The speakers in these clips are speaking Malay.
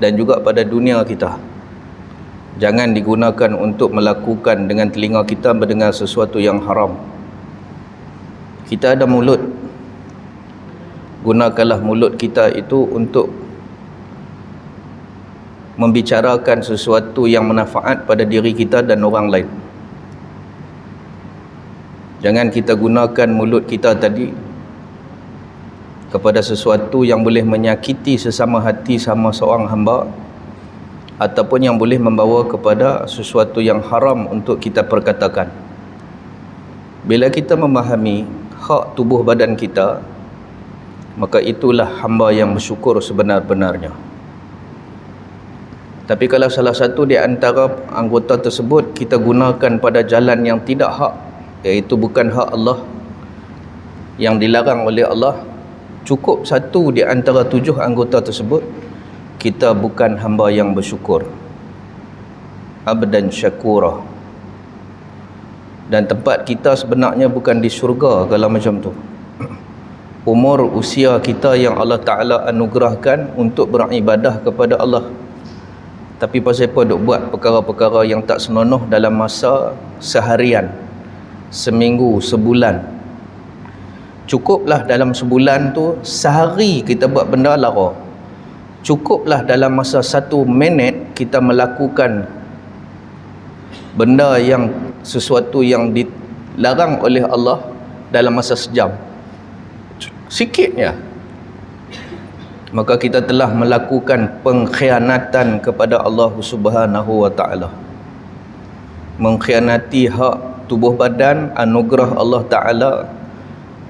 dan juga pada dunia kita. Jangan digunakan untuk melakukan dengan telinga kita mendengar sesuatu yang haram. Kita ada mulut, gunakanlah mulut kita itu untuk membicarakan sesuatu yang manfaat pada diri kita dan orang lain. Jangan kita gunakan mulut kita tadi kepada sesuatu yang boleh menyakiti sesama hati sama seorang hamba, ataupun yang boleh membawa kepada sesuatu yang haram untuk kita perkatakan. Bila kita memahami hak tubuh badan kita, maka itulah hamba yang bersyukur sebenar-benarnya. Tapi kalau salah satu di antara anggota tersebut kita gunakan pada jalan yang tidak hak, iaitu bukan hak Allah, yang dilarang oleh Allah, cukup satu di antara 7 anggota tersebut, kita bukan hamba yang bersyukur. Abdan syakura. Dan tempat kita sebenarnya bukan di syurga kalau macam tu. Umur usia kita yang Allah Ta'ala anugerahkan untuk beribadah kepada Allah, tapi pasal apa duk buat perkara-perkara yang tak senonoh dalam masa seharian, seminggu, sebulan. Cukuplah dalam sebulan tu, sehari kita buat benda lara. Cukuplah dalam masa 1 minit kita melakukan benda yang sesuatu yang dilarang oleh Allah dalam masa sejam. Sikitnya, maka kita telah melakukan pengkhianatan kepada Allah Subhanahu wa Ta'ala. Mengkhianati hak tubuh badan, anugerah Allah Ta'ala,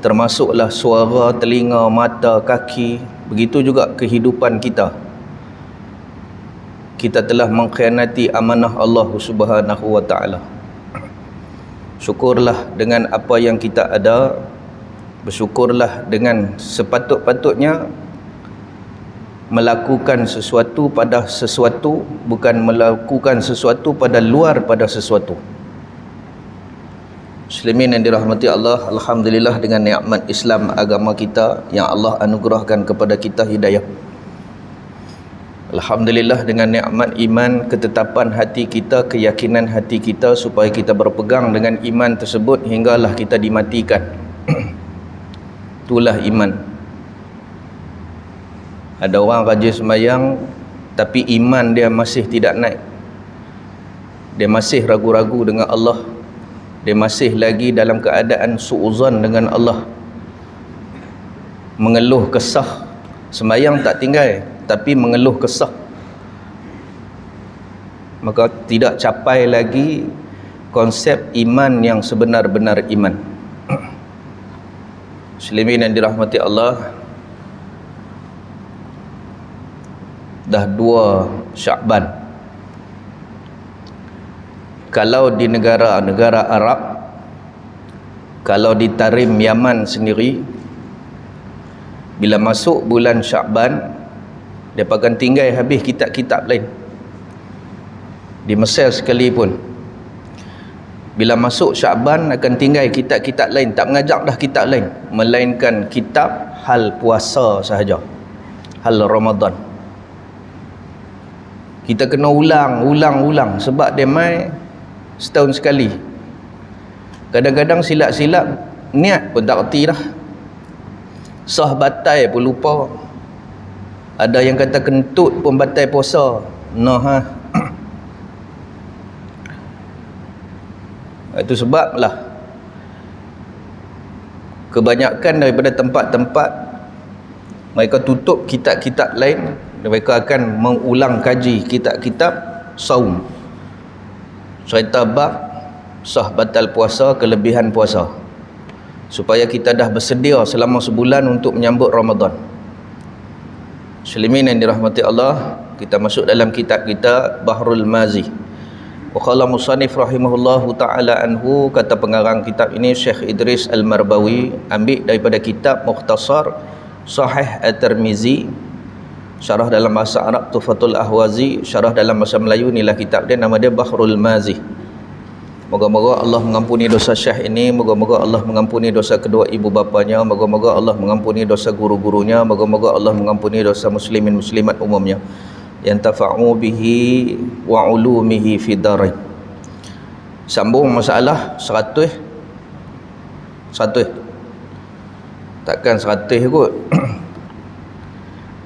termasuklah suara, telinga, mata, kaki, begitu juga kehidupan kita. Kita telah mengkhianati amanah Allah Subhanahu wa Ta'ala. Syukurlah dengan apa yang kita ada, bersyukurlah dengan sepatut-patutnya, melakukan sesuatu pada sesuatu, bukan melakukan sesuatu pada luar pada sesuatu. Muslimin yang dirahmati Allah, alhamdulillah dengan nikmat Islam, agama kita yang Allah anugerahkan kepada kita hidayah. Alhamdulillah dengan nikmat iman, ketetapan hati kita, keyakinan hati kita, supaya kita berpegang dengan iman tersebut hinggalah kita dimatikan. Itulah iman. Ada orang rajin sembahyang tapi iman dia masih tidak naik. Dia masih ragu-ragu dengan Allah. Dia masih lagi dalam keadaan su'uzan dengan Allah. Mengeluh kesah. Sembahyang tak tinggal, tapi mengeluh kesah. Maka tidak capai lagi konsep iman yang sebenar-benar iman. Muslimin yang dirahmati Allah, dah 2 Syakban. Kalau di negara-negara Arab, kalau di Tarim Yaman sendiri, bila masuk bulan Syakban, dia akan tinggal habis kitab-kitab lain. Di Mesir sekalipun, bila masuk Syakban akan tinggal kitab-kitab lain, tak mengajar dah kitab lain, melainkan kitab hal puasa sahaja, hal Ramadan. Kita kena ulang sebab dia mai setahun sekali. Kadang-kadang silap-silap niat pun tak erti dah. Sah batal pun lupa. Ada yang kata kentut pun batal puasa. Itu sebablah kebanyakan daripada tempat-tempat mereka tutup kitab-kitab lain, mereka akan mengulang kaji kitab-kitab saum, cerita bab sah batal puasa, kelebihan puasa, supaya kita dah bersedia selama sebulan untuk menyambut Ramadan. Muslimin yang dirahmati Allah, kita masuk dalam kitab kita Bahrul Mazi. Wa qala musannif rahimahullahu ta'ala anhu, kata pengarang kitab ini Syekh Idris Al-Marbawi, ambil daripada kitab Mukhtasar Sahih At-Tirmizi, syarah dalam bahasa Arab Tuhfatul Ahwazi, syarah dalam bahasa Melayu, inilah kitab dia, nama dia Bahrul Mazi. Moga-moga Allah mengampuni dosa Syekh ini, moga-moga Allah mengampuni dosa kedua ibu bapanya, moga-moga Allah mengampuni dosa guru-gurunya, moga-moga Allah mengampuni dosa muslimin muslimat umumnya. yantafa'u bihi wa ulumihi fi darain. Sambung masalah 100. Takkan 100 kot.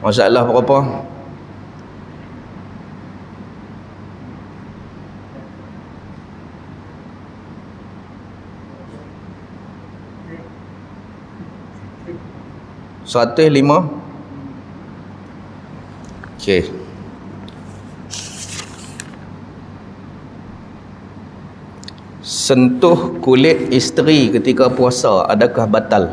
Masalah berapa? Lima. Okey. Sentuh kulit isteri ketika puasa adakah batal?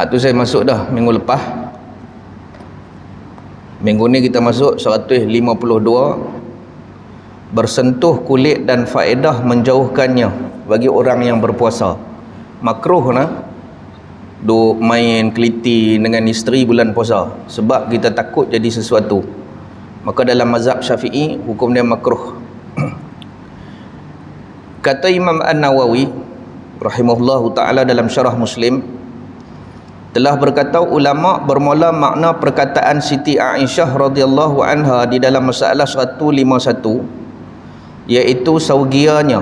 Tu saya masuk dah minggu lepas. Minggu ni kita masuk 152. Bersentuh kulit dan faedah menjauhkannya bagi orang yang berpuasa. Makruh nah duk main keliti dengan isteri bulan puasa sebab kita takut jadi sesuatu. Maka dalam mazhab Syafi'i hukum dia makruh. Kata Imam An-Nawawi rahimahullahu taala dalam Syarah Muslim, telah berkata ulama bermula makna perkataan Siti Aisyah radhiyallahu anha di dalam masalah 151, iaitu saugianya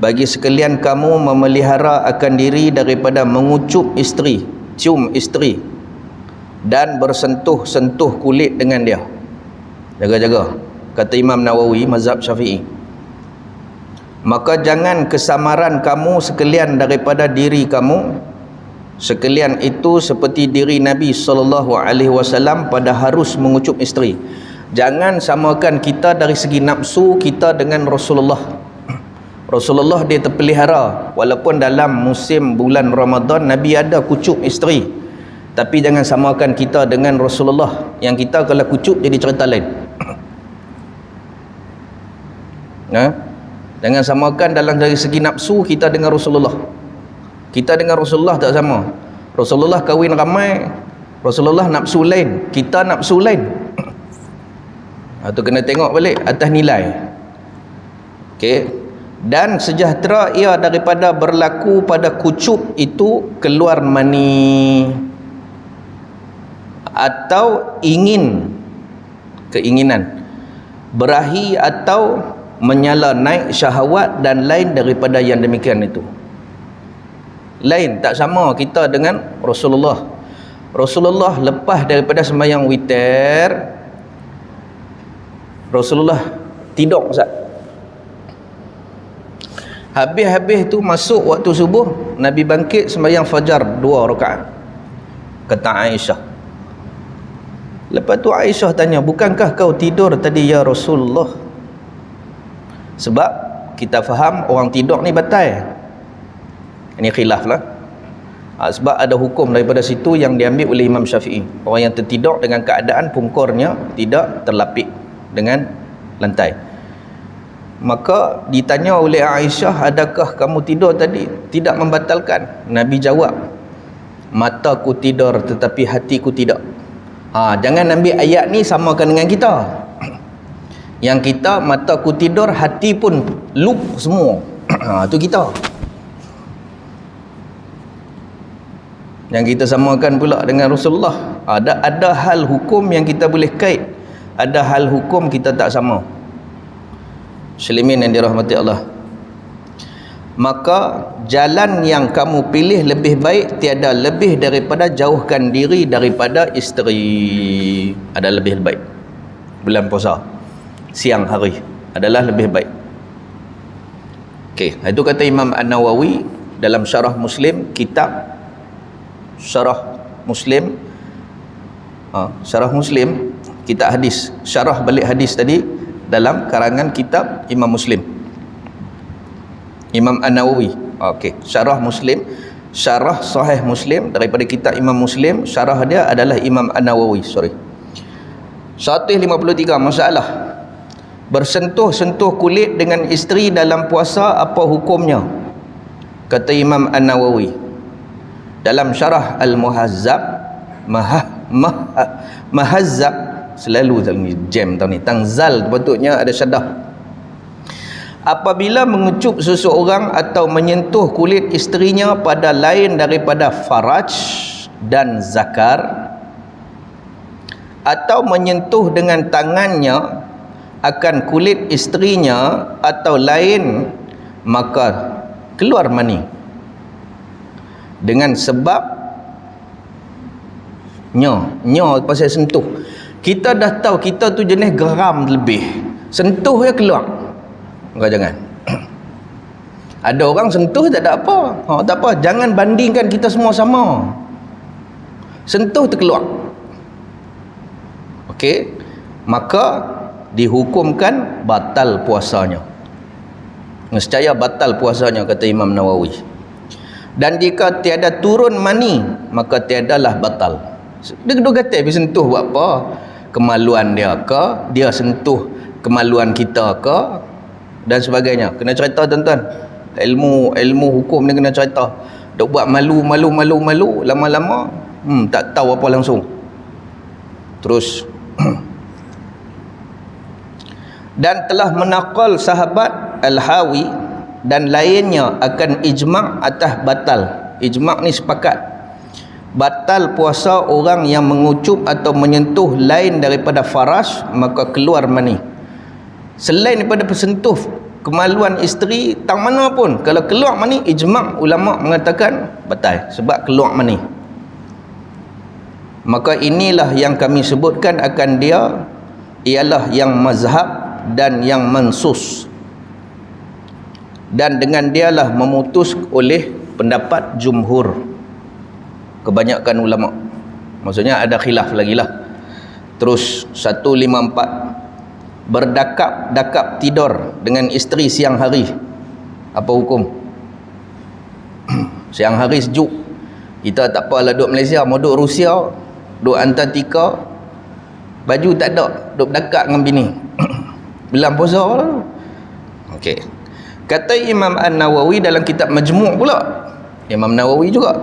bagi sekalian kamu memelihara akan diri daripada mengucup isteri, cium isteri dan bersentuh-sentuh kulit dengan dia. Jaga-jaga, kata Imam Nawawi mazhab Syafi'i. Maka jangan kesamaran kamu sekalian daripada diri kamu, sekalian itu seperti diri Nabi SAW pada harus mengucup isteri. Jangan samakan kita dari segi nafsu kita dengan Rasulullah. Rasulullah dia terpelihara, walaupun dalam musim bulan Ramadan Nabi ada kucup isteri, tapi jangan samakan kita dengan Rasulullah. Yang kita kalau kucup jadi cerita lain. Jangan samakan dalam dari segi nafsu kita dengan Rasulullah. Kita dengan Rasulullah tak sama. Rasulullah kahwin ramai, Rasulullah nafsu lain, kita nafsu lain. Itu kena tengok balik atas nilai. Okey. Dan sejahtera ia daripada berlaku pada kucup itu keluar mani atau keinginan berahi atau menyala naik syahwat dan lain daripada yang demikian itu. Lain, tak sama kita dengan Rasulullah. Rasulullah lepas daripada sembahyang witir, Rasulullah tidur Ustaz. Habis tu masuk waktu subuh, Nabi bangkit sembahyang fajar 2 rakaat. Kata Aisyah. Lepas tu Aisyah tanya, bukankah kau tidur tadi ya Rasulullah? Sebab kita faham orang tidur ni batal. Ini khilaf lah. Sebab ada hukum daripada situ yang diambil oleh Imam Syafi'i. Orang yang tertidur dengan keadaan pungkurnya tidak terlapik dengan lantai. Maka ditanya oleh Aisyah, adakah kamu tidur tadi? Tidak membatalkan. Nabi jawab, mataku tidur tetapi hatiku tidak. Jangan ambil ayat ni samakan dengan kita. Yang kita mataku tidur, hati pun loop semua. Itu kita. Yang kita samakan pula dengan Rasulullah. Ada hal hukum yang kita boleh kait, ada hal hukum kita tak sama. Muslimin yang dirahmati Allah. Maka jalan yang kamu pilih lebih baik tiada lebih daripada jauhkan diri daripada isteri. Ada lebih baik. Bulan puasa siang hari adalah lebih baik. Okey, itu kata Imam An-Nawawi dalam Syarah Muslim, kitab Syarah Muslim. Syarah Muslim, kitab hadis, syarah balik hadis tadi dalam karangan kitab Imam Muslim, Imam An-Nawawi. Okey, Syarah Muslim, syarah Sahih Muslim daripada kitab Imam Muslim, syarah dia adalah Imam An-Nawawi. 153 masalah. Bersentuh-sentuh kulit dengan isteri dalam puasa, apa hukumnya? Kata Imam An-Nawawi dalam syarah Al-Muhazzab, Mahazzab, selalu jam tahun ni, Tangzal patutnya ada syaddah. Apabila mengucup seseorang atau menyentuh kulit isterinya pada lain daripada faraj, dan zakar, atau menyentuh dengan tangannya akan kulit isterinya atau lain, maka keluar mani dengan sebab nyo pasal sentuh. Kita dah tahu kita tu jenis geram lebih, sentuh ya keluar. Kau jangan. Ada orang sentuh tak ada apa. Tak apa, jangan bandingkan kita semua sama. Sentuh terkeluar. Okey, maka dihukumkan batal puasanya. Nescaya batal puasanya, kata Imam Nawawi. Dan jika tiada turun mani, maka tiadalah batal. Dia kedua kata pergi sentuh buat apa? Kemaluan dia ke, dia sentuh kemaluan kita ke, dan sebagainya. Kena cerita tuan-tuan. Ilmu hukum ni kena cerita. Dok buat malu, lama-lama tak tahu apa langsung. Terus dan telah menaqal sahabat Al-Hawi dan lainnya akan ijma' atas batal. Ijma' ni sepakat batal puasa orang yang mengucup atau menyentuh lain daripada faras, maka keluar mani. Selain daripada bersentuh kemaluan isteri, tang mana pun, kalau keluar mani, ijma' ulama mengatakan batal sebab keluar mani. Maka inilah yang kami sebutkan akan dia, ialah yang mazhab dan yang mansus, dan dengan dialah memutus oleh pendapat jumhur, kebanyakan ulama. Maksudnya ada khilaf lagi lah. Terus 154, berdakap-dakap tidur dengan isteri siang hari, apa hukum? Siang hari sejuk, kita tak apalah duduk Malaysia, mau duduk Rusia, duduk Antartika, baju tak ada, duduk berdekat dengan bini. Bilang puasa lah. Okey. Kata Imam An-Nawawi dalam kitab Majmu' pula, Imam Nawawi juga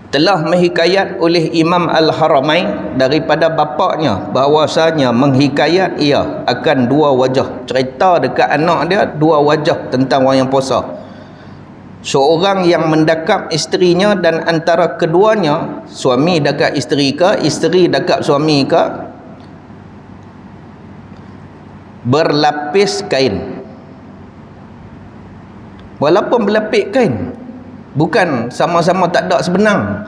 telah menghikayat oleh Imam Al-Haramain daripada bapaknya bahawasanya menghikayat ia akan dua wajah. Cerita dekat anak dia dua wajah tentang orang yang puasa. Seorang yang mendakap isterinya dan antara keduanya, suami dakap isteri ke, isteri dakap suami ke, berlapis kain. Walaupun berlapis kain, bukan sama-sama tak ada sebenang.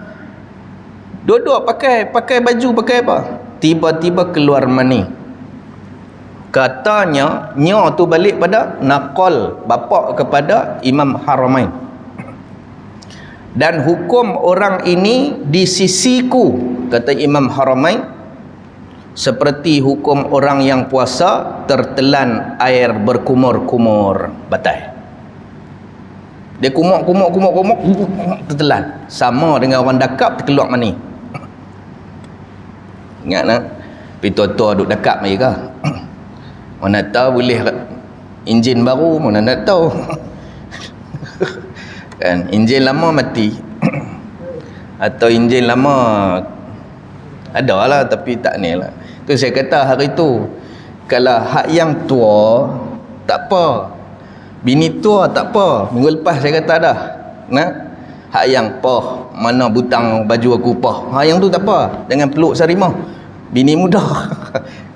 Dua-dua pakai baju, pakai apa? Tiba-tiba keluar mani. Katanya, nyo tu balik pada naqal bapa kepada Imam Haramain. Dan hukum orang ini di sisiku, kata Imam Haramain, seperti hukum orang yang puasa tertelan air berkumur-kumur, batal. Dia kumuk, tertelan. Sama dengan orang dakap terkeluar mani. Ingat nak? Pergi tua-tua duduk dakap lagi ke? Mana tahu boleh enjin baru, mana nak tahu. Kan, enjin lama mati. Atau enjin lama ada lah tapi tak ni lah. Tu saya kata hari tu, kalau hak yang tua tak apa, bini tua tak apa, minggu lepas saya kata dah, nah, hak yang pah, mana butang baju aku pah, hak yang tu tak apa, jangan peluk sarimah bini muda.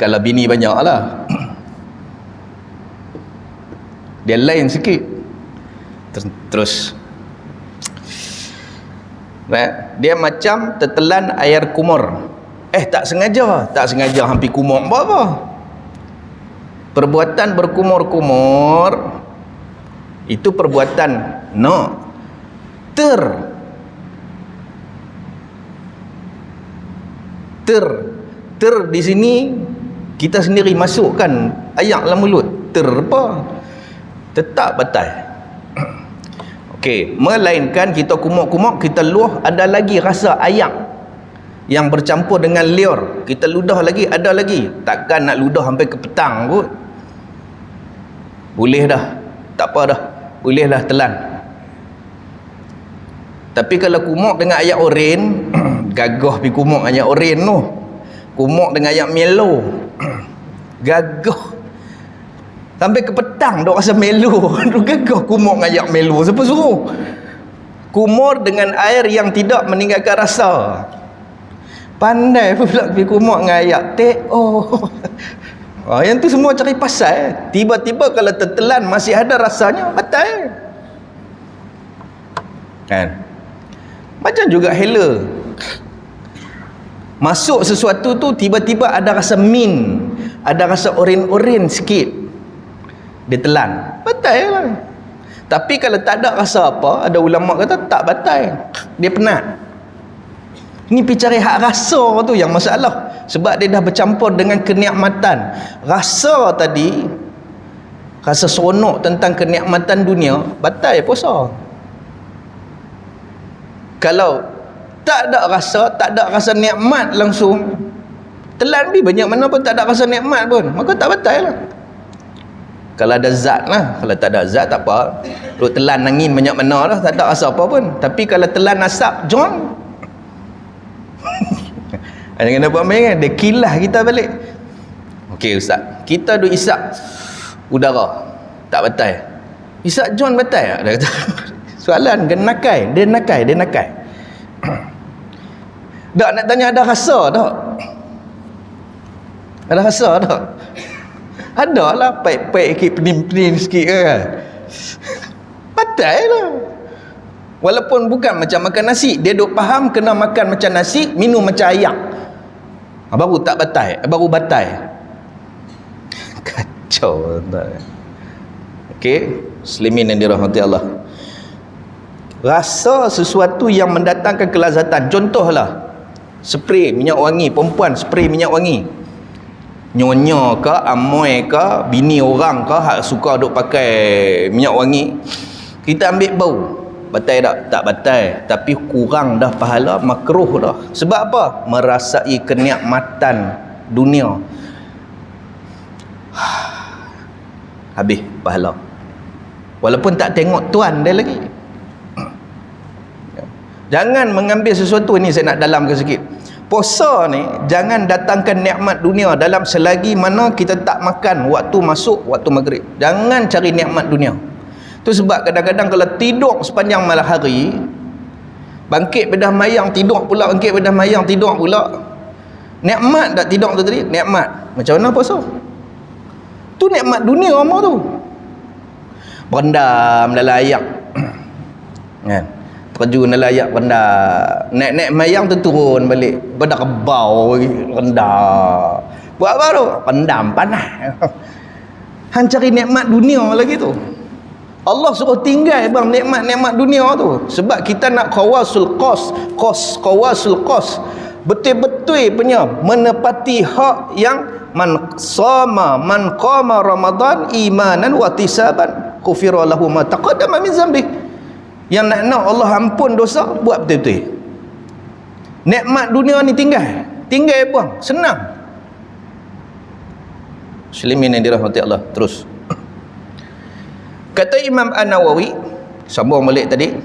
Kalau bini banyak lah, dia lain sikit. Terus dia macam tertelan air kumur. Tak sengaja hampir kumur apa. Perbuatan berkumur-kumur itu perbuatan ter di sini kita sendiri masukkan ayak dalam mulut. Ter apa? Tetap batal. Okey, melainkan kita kumuk-kumuk, kita luah, ada lagi rasa ayak yang bercampur dengan liur, kita ludah lagi, ada lagi. Takkan nak ludah sampai ke petang kot. Boleh dah, tak apa dah, boleh lah telan. Tapi kalau kumuk dengan ayak oren, gagah pergi kumuk ayak oren tu, kumuk dengan ayak melo, gagah sampai ke petang dok rasa melo. Duk gagah kumuk dengan ayak melo, siapa suruh? Kumur dengan air yang tidak meninggalkan rasa. Pandai pula pergi kumur dengan ayat yang tu semua cari pasal. Tiba-tiba kalau tertelan masih ada rasanya, batal kan. Macam juga hela, masuk sesuatu tu tiba-tiba ada rasa ada rasa oren-oren sikit, dia telan, batal lah. Tapi kalau tak ada rasa apa, ada ulama kata tak batal, dia penat. Ni pergi cari hak rasa tu yang masalah, sebab dia dah bercampur dengan kenikmatan. Rasa tadi, rasa seronok tentang kenikmatan dunia, batal puasa. Kalau tak ada rasa nikmat langsung, telan pergi banyak mana pun tak ada rasa nikmat pun, maka tak batal lah. Kalau ada zat lah, kalau tak ada zat tak apa, duk telan angin banyak mana lah, tak ada rasa apa pun. Tapi kalau telan asap John jangan buat main kan, dia kilah kita balik. Okey ustaz, kita duk isap udara, tak batal. Isap John batal tak? Dia kata soalan dia nakai. Tak nak tanya ada rasa tak? Ada rasa tak? Ada lah, paik-paik sikit, pening-pening sikit kan. Batal lah. Walaupun bukan macam makan nasi, dia duk faham kena makan macam nasi, minum macam ayak, baru tak batal, baru batal. Kacau tak? Okey, muslimin yang dirahmati Allah, rasa sesuatu yang mendatangkan kelazatan. Contohlah spray minyak wangi, perempuan spray minyak wangi, nyonya ke, amoy ke, bini orang ke hak suka duk pakai minyak wangi, kita ambil bau, batal tak? Tak batal, tapi kurang dah pahala, makruh dah. Sebab apa? Merasai kenikmatan dunia, habis pahala, walaupun tak tengok tuan dia lagi. Jangan mengambil sesuatu ni, saya nak dalamkan sikit. Puasa ni jangan datangkan nikmat dunia dalam selagi mana kita tak makan waktu masuk waktu maghrib. Jangan cari nikmat dunia. Tu sebab kadang-kadang kalau tidur sepanjang malam hari, bangkit bedah mayang tidur pula, bangkit bedah mayang tidur pula. Nikmat tak tidur tu tadi? Nikmat. Macam mana puasa? Tu nikmat dunia apa tu? Berendam dalam ayak. Kan? Terjun dalam ayak rendah, naik mayang tu turun balik, pada kebau rendah. Buat apa tu? Rendam panas. Hang cari nikmat dunia lagi tu. Allah suruh tinggal bang nikmat-nikmat dunia tu, sebab kita nak qawasul qawasul qas, betul-betul punya menepati hak yang man qama Ramadan imanan wa ihtisaban ghufira lahu ma taqaddama min dzambi. Yang nak Allah ampun dosa, buat betul-betul. Nikmat dunia ni tinggal buang, senang. Muslimin yang dirahmati Allah. Terus kata Imam An-Nawawi, sambung balik tadi,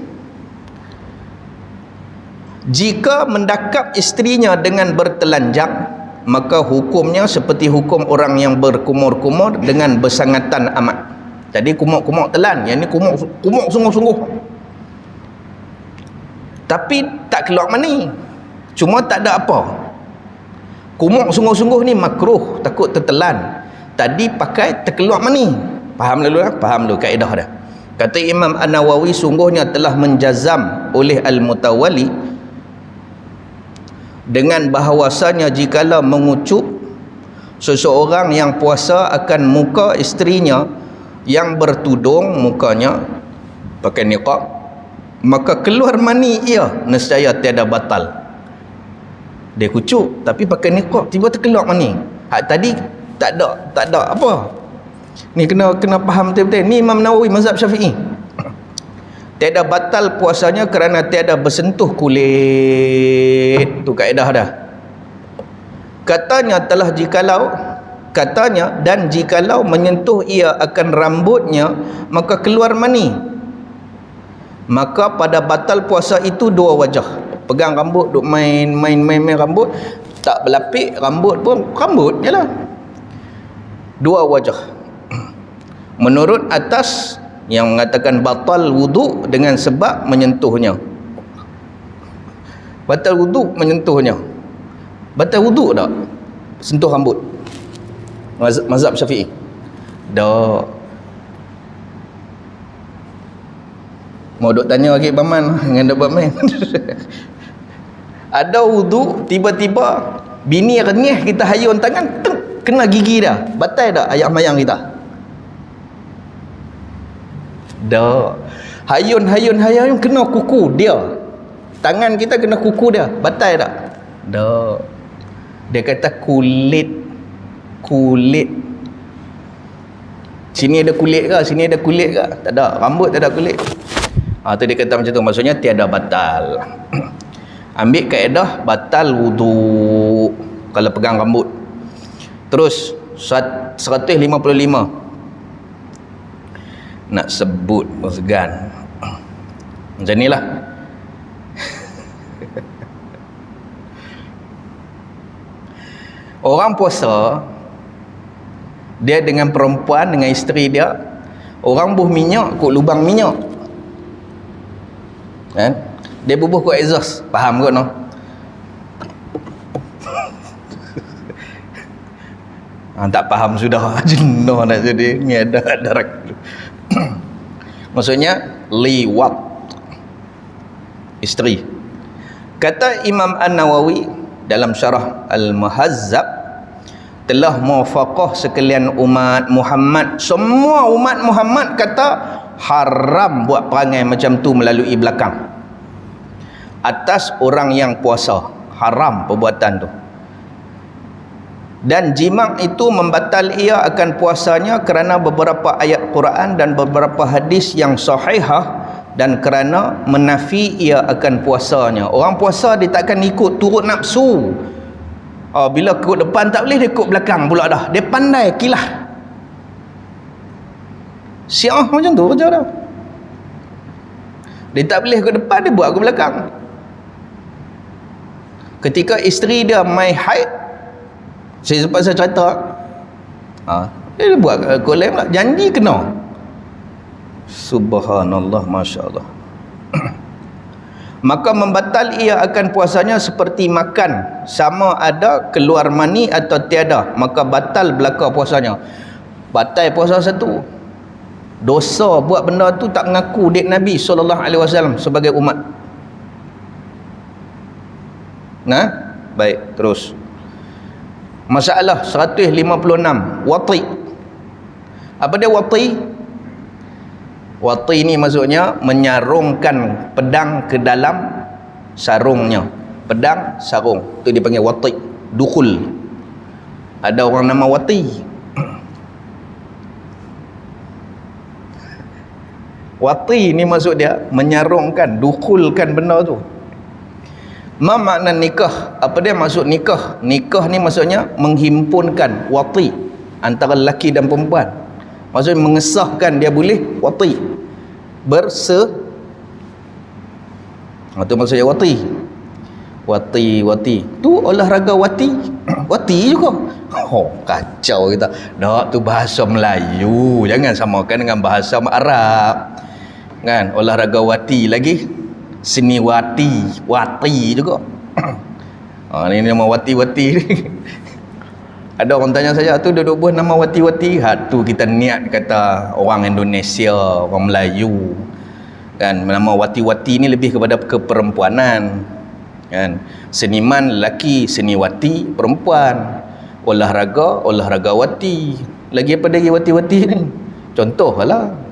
jika mendakap isterinya dengan bertelanjang, maka hukumnya seperti hukum orang yang berkumur-kumur dengan bersangatan amat. Jadi kumur-kumur telan, yang ni kumur sungguh-sungguh, tapi tak keluar mani, cuma tak ada apa. Kumur sungguh-sungguh ni makruh, takut tertelan. Tadi pakai terkeluar mani. Faham lalu lah? Faham dulu kaedah dah. Kata Imam An-Nawawi, sungguhnya telah menjazam oleh Al-Mutawali dengan bahawasanya jikalau mengucup seseorang yang puasa akan muka isterinya yang bertudung mukanya pakai niqab, maka keluar mani ia nescaya tiada batal. Dia kucuk tapi pakai niqab, tiba terkeluar mani. Hak tadi tak ada apa. Ni kena faham betul-betul. Ni Imam Nawawi mazhab Syafi'i. Tiada batal puasanya kerana tiada bersentuh kulit. Tu kaedah dah. Katanya dan jikalau menyentuh ia akan rambutnya maka keluar mani, maka pada batal puasa itu dua wajah. Pegang rambut, duk main rambut, tak berlapik rambut pun rambut je lah. Dua wajah. Menurut atas yang mengatakan batal wuduk dengan sebab menyentuhnya. Batal wuduk menyentuhnya. Batal wuduk tak sentuh rambut? Mazhab Syafi'i. Tak. Mau duk tanya lagi Baman dengan dapat main. Ada wuduk, tiba-tiba bini renyah kita hayun tangan, kena gigi dah. Batal tak ayam mayang kita? Dah. Hayun kena kuku dia. Tangan kita kena kuku dia. Batal tak? Dah. Dia kata kulit. Sini ada kulit ke? Sini ada kulit ke? Tak ada. Rambut tak ada kulit. Tu dia kata macam tu. Maksudnya tiada batal. Ambil kaedah batal wuduk kalau pegang rambut. Terus 155. Nak sebut pun segan. Macam ni lah. Orang puasa, dia dengan perempuan, dengan isteri dia, orang buh minyak kot lubang minyak. Kan? Dia bubuh kot exhaust. Faham kot no? Tak faham sudah. Jenuh nak jadi. Ni ada maksudnya liwat isteri. Kata Imam An-Nawawi dalam syarah Al-Muhazzab, telah muwafaqah sekalian umat Muhammad, semua umat Muhammad kata haram buat perangai macam tu melalui belakang atas orang yang puasa. Haram perbuatan tu. Dan jima' itu membatal ia akan puasanya kerana beberapa ayat Quran dan beberapa hadis yang sahihah, dan kerana menafi ia akan puasanya. Orang puasa dia takkan ikut turut nafsu. Bila ikut depan tak boleh, dia ikut belakang pula dah. Dia pandai kilah. Syiah macam tu kerja dah. Dia tak boleh ikut depan, dia buat ke belakang. Ketika isteri dia mai haid, saya sempat saya cerita, dia buat kolem lah, janji kena. Subhanallah, Masya Allah. Maka membatal ia akan puasanya seperti makan, sama ada keluar mani atau tiada, maka batal belaka puasanya. Batal puasa satu, dosa buat benda tu tak mengaku dek Nabi SAW sebagai umat. Nah, baik, terus. Masalah 156, wati. Apa dia wati? Wati ni maksudnya menyarungkan pedang ke dalam sarungnya. Pedang, sarung. Itu dipanggil wati. Dukul. Ada orang nama wati. Wati ni maksud dia menyarungkan, dukulkan benda tu. Ma makna nikah? Apa dia maksud nikah? Nikah ni maksudnya menghimpunkan, wati, antara lelaki dan perempuan. Maksudnya mengesahkan dia boleh wati. Itu maksudnya wati. Wati. Tu olahraga wati. Wati juga. Kacau kita. Tak, tu bahasa Melayu. Jangan samakan dengan bahasa Arab. Kan? Olahraga wati lagi. Seni wati juga. Ni nama wati ni. Ada orang tanya saya, tu duduk buat nama wati. Tu kita niat kata orang Indonesia, orang Melayu. Kan, nama wati ni lebih kepada keperempuanan. Kan, seniman lelaki, seni wati perempuan. Olahraga wati. Lagi apa lagi wati ni? Contohlah.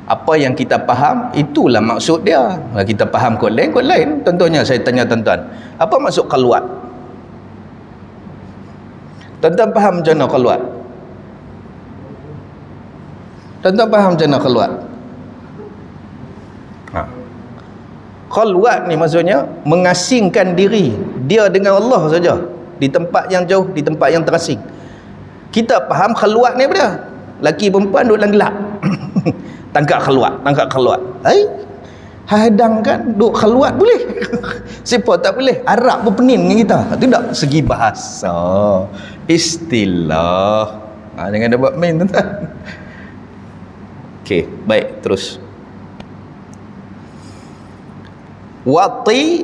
Apa yang kita faham, itulah maksud dia. Kalau kita faham kot lain. Contohnya saya tanya tuan-tuan, apa maksud qalwat? Tuan-tuan faham macam mana qalwat? Tuan-tuan faham macam mana qalwat? Qalwat ni maksudnya mengasingkan diri dia dengan Allah saja, di tempat yang jauh, di tempat yang terasing. Kita faham khalwat ni apa dia? Laki perempuan duduk dalam gelap. Tangkap khalwat. Hadangkan duk khalwat boleh. Siapa tak boleh? Arab pun pening dengan kita. Itu tak segi bahasa, istilah. Jangan ada buat main tuan-tuan. Okey, baik, terus. Wati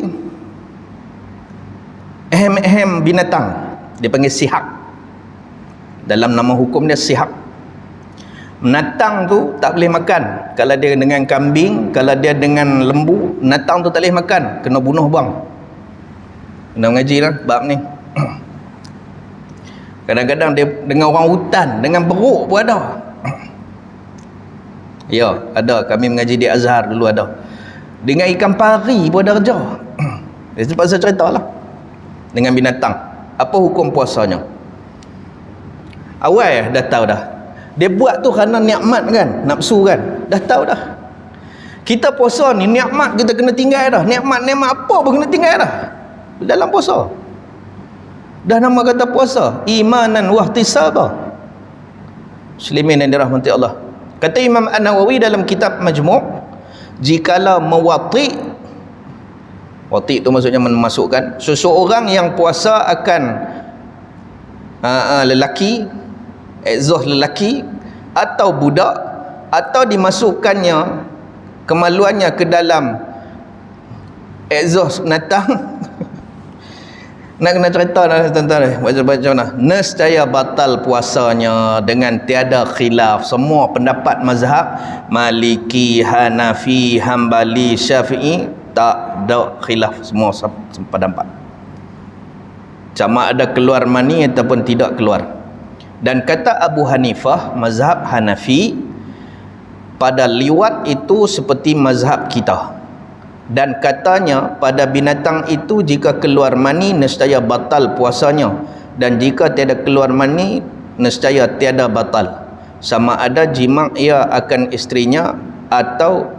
ehem binatang, dia panggil sihak. Dalam nama hukum dia sihak. Binatang tu tak boleh makan. Kalau dia dengan kambing, kalau dia dengan lembu, binatang tu tak boleh makan, kena bunuh buang. Kena mengaji lah bab ni. Kadang-kadang dia dengan orang hutan, dengan beruk pun ada. Ya, ada. Kami mengaji di Azhar dulu ada. Dengan ikan pari pun ada kerja. Itu pasal cerita lah. Dengan binatang. Apa hukum puasanya? Awal dah tahu dah. Dia buat tu kerana nikmat kan, nafsu kan. Dah tahu dah. Kita puasa ni nikmat kita kena tinggal dah. Nikmat apa pun kena tinggal dah. Dalam puasa. Dah nama kata puasa, imanan wahtisaba. Muslimin yang dirahmati Allah. Kata Imam An-Nawawi dalam kitab Majmu', jikalau mewati, wati itu maksudnya memasukkan seseorang yang puasa akan lelaki, ekzoh lelaki atau budak, atau dimasukkannya kemaluannya ke dalam ekzoh binatang. Nak kena cerita dah tuan-tuan, baca-baca nah. Nescaya batal puasanya dengan tiada khilaf. Semua pendapat mazhab Maliki, Hanafi, Hambali, Syafi'i tak ada khilaf, semua pendapat. Sama ada keluar mani ataupun tidak keluar. Dan kata Abu Hanifah, mazhab Hanafi, pada liwat itu seperti mazhab kita. Dan katanya pada binatang itu jika keluar mani nescaya batal puasanya, dan jika tiada keluar mani nescaya tiada batal, sama ada jima' ia akan isterinya atau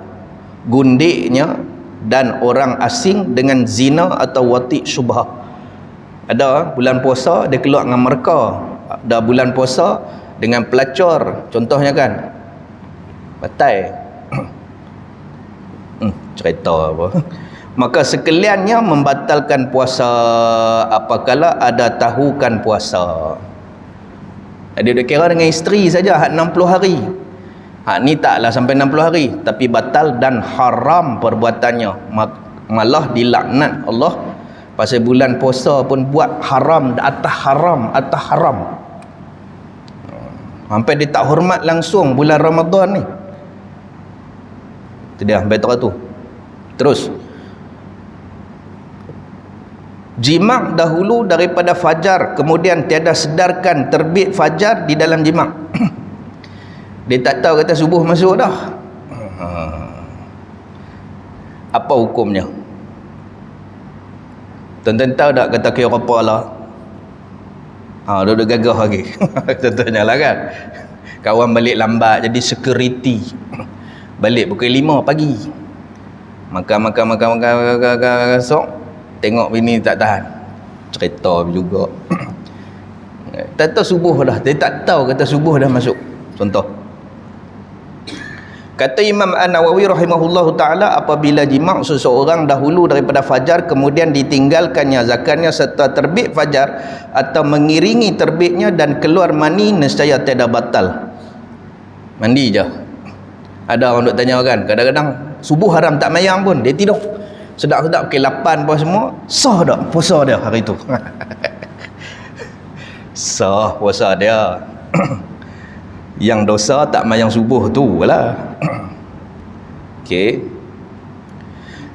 gundiknya dan orang asing dengan zina atau wati syubhah. Ada bulan puasa dia keluar dengan mereka, ada bulan puasa dengan pelacur contohnya kan, batal. Cerita apa, maka sekaliannya membatalkan puasa apakala ada tahukan puasa. Dia kira dengan isteri saja hak 60 hari. Hak ni taklah sampai 60 hari, tapi batal dan haram perbuatannya. Malah dilaknat Allah. Pasal bulan puasa pun buat haram atas haram atas haram. Sampai dia tak hormat langsung bulan Ramadan ni. Itu dia betul tu. Terus, jima' dahulu daripada fajar, kemudian tiada sedarkan terbit fajar di dalam jima'. Dia tak tahu kata subuh masuk dah. Apa hukumnya? Tuan-tuan tahu tak kata kira apa lah? Duduk gagah lagi. Contohnya lah kan, kawan balik lambat jadi security. Balik pukul 5 pagi. Makan sok, tengok bini tak tahan, cerita juga. Tak tahu subuh dah, dia tak tahu kata subuh dah masuk. Contoh, kata Imam An-Nawawi rahimahullahu ta'ala, apabila jima' seseorang dahulu daripada fajar kemudian ditinggalkannya zakarnya serta terbit fajar atau mengiringi terbitnya dan keluar mani nescaya tiada batal. Mandi je. Ada orang duk tanya kan, kadang-kadang subuh haram tak mayang pun dia tidur sedap-sedap pukul 8 apa semua, sah tak puasa dia hari tu? Sah puasa dia. Yang dosa tak mayang subuh tu lah. Okey,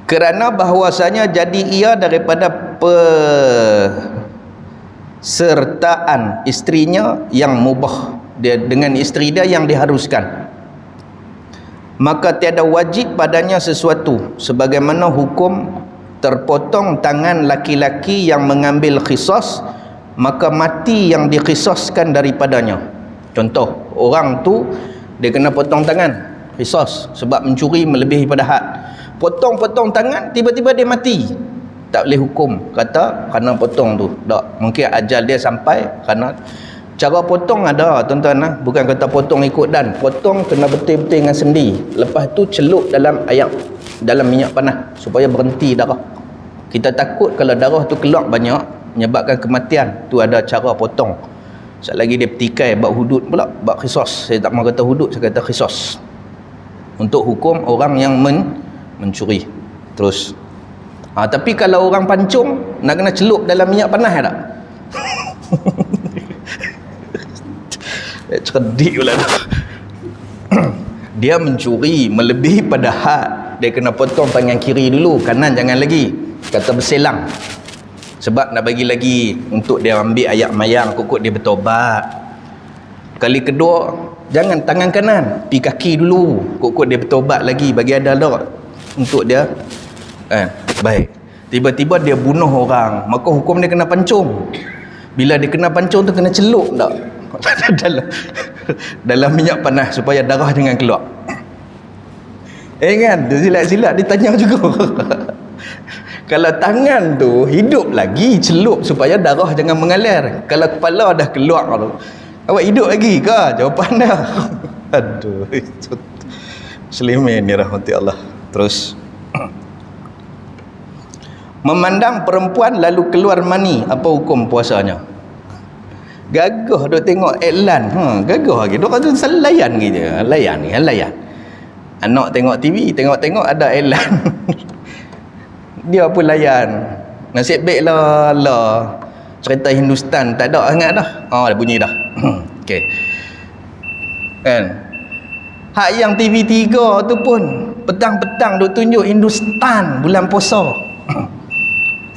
kerana bahawasanya jadi ia daripada pesertaan isterinya yang mubah, dia dengan isteri dia yang diharuskan, maka tiada wajib padanya sesuatu, sebagaimana hukum terpotong tangan laki-laki yang mengambil qisas, maka mati yang diqisaskan daripadanya. Contoh, orang tu dia kena potong tangan, qisas sebab mencuri melebihi pada had. Potong-potong tangan, tiba-tiba dia mati, tak boleh hukum kata kerana potong tu. Tak, mungkin ajal dia sampai. Kerana cara potong ada tuan-tuan lah. Bukan kata potong ikut dan. Potong kena betul-betul dengan sendi. Lepas tu celup dalam air, dalam minyak panas supaya berhenti darah. Kita takut kalau darah tu keluar banyak menyebabkan kematian. Tu ada cara potong. Sekali lagi dia petikai bab hudud pula, bab qisas. Saya tak mahu kata hudud, saya kata qisas. untuk hukum orang yang mencuri. Terus tapi kalau orang pancung nak kena celup dalam minyak panas tak? Cerdik pula tu. Dia mencuri melebihi pada had, dia kena potong tangan kiri dulu, kanan jangan lagi, kata berselang, sebab nak bagi lagi untuk dia ambil ayat mayang, kukut dia bertobat. Kali kedua jangan tangan kanan, pi kaki dulu, kukut dia bertobat lagi, bagi ada dak untuk dia baik. Tiba-tiba dia bunuh orang, maka hukum dia kena pancung. Bila dia kena pancung tu kena celup tak? dalam minyak panas supaya darah jangan keluar. Kan silat-silat dia tanya juga. Kalau tangan tu hidup lagi, celup supaya darah jangan mengalir. Kalau kepala dah keluar tu, awak hidup lagi ke? Jawapan dah. Aduh, Muslimin ni rahmati Allah. Terus memandang perempuan lalu keluar mani, apa hukum puasanya? Gagah duk tengok iklan, gagah lagi. Duk kata layan gitu, layan. Anak tengok TV, tengok ada iklan. Dia pun layan. Nasib baiklah cerita Hindustan tak ada sangat dah. Dah bunyi dah. Okey. Kan? Hak yang TV3 tu pun petang-petang duk tunjuk Hindustan bulan puasa.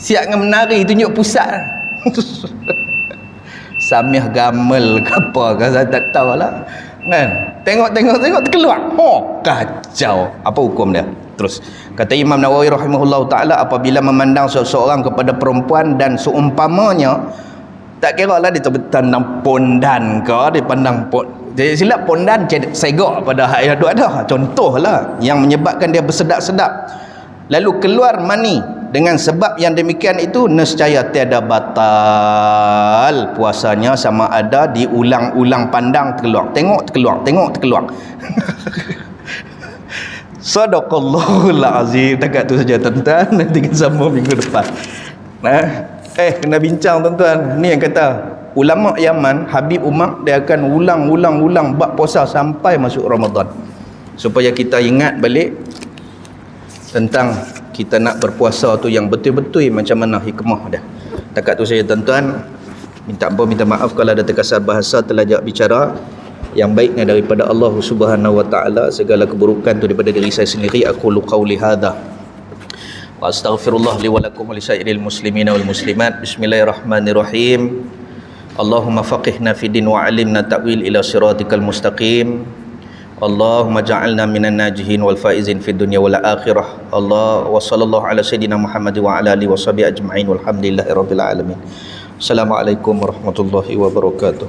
Siap dengan menari tunjuk pusat. Samih gamel ke apa ke saya tak tahulah. Kan? Tengok terkeluar. Kacau. Apa hukum dia? Terus kata Imam Nawawi rahimahullah taala, apabila memandang seseorang kepada perempuan dan seumpamanya, tak kira lah dia pandang pondan ke, dia pandang jadi silap pondan segak pada hak yang ada. Contohlah yang menyebabkan dia bersedap-sedap lalu keluar mani, dengan sebab yang demikian itu nescaya tiada batal puasanya, sama ada diulang-ulang pandang terkeluar, tengok terkeluar. Sadaqallahul azim. Takat tu saja tuan-tuan, nanti kita sambung minggu depan. Kena bincang tuan-tuan. Ni yang kata ulama Yaman, Habib Umar, dia akan ulang bab puasa sampai masuk Ramadan, supaya kita ingat balik tentang kita nak berpuasa tu yang betul-betul macam mana hikmah dia. Takat tu saja tuan-tuan. Minta maaf kalau ada terkasar bahasa, terlajak bicara. Yang baiknya daripada Allah Subhanahu wa taala, segala keburukan tu daripada diri saya sendiri. Aqulu qauli hadza wa astaghfirullah li wa lakum wa lisairil muslimina wal muslimat. Bismillahirrahmanirrahim. Allahumma faqihna fid din wa 'allimna ta'wil ila siratikal mustaqim. Allahumma ja'alna minan najihin wal faizin fid dunya wal akhirah. Allah wa sallallahu ala sayidina Muhammad wa ala alihi washabihi ajma'in walhamdulillahirabbil alamin. Assalamualaikum warahmatullahi wabarakatuh.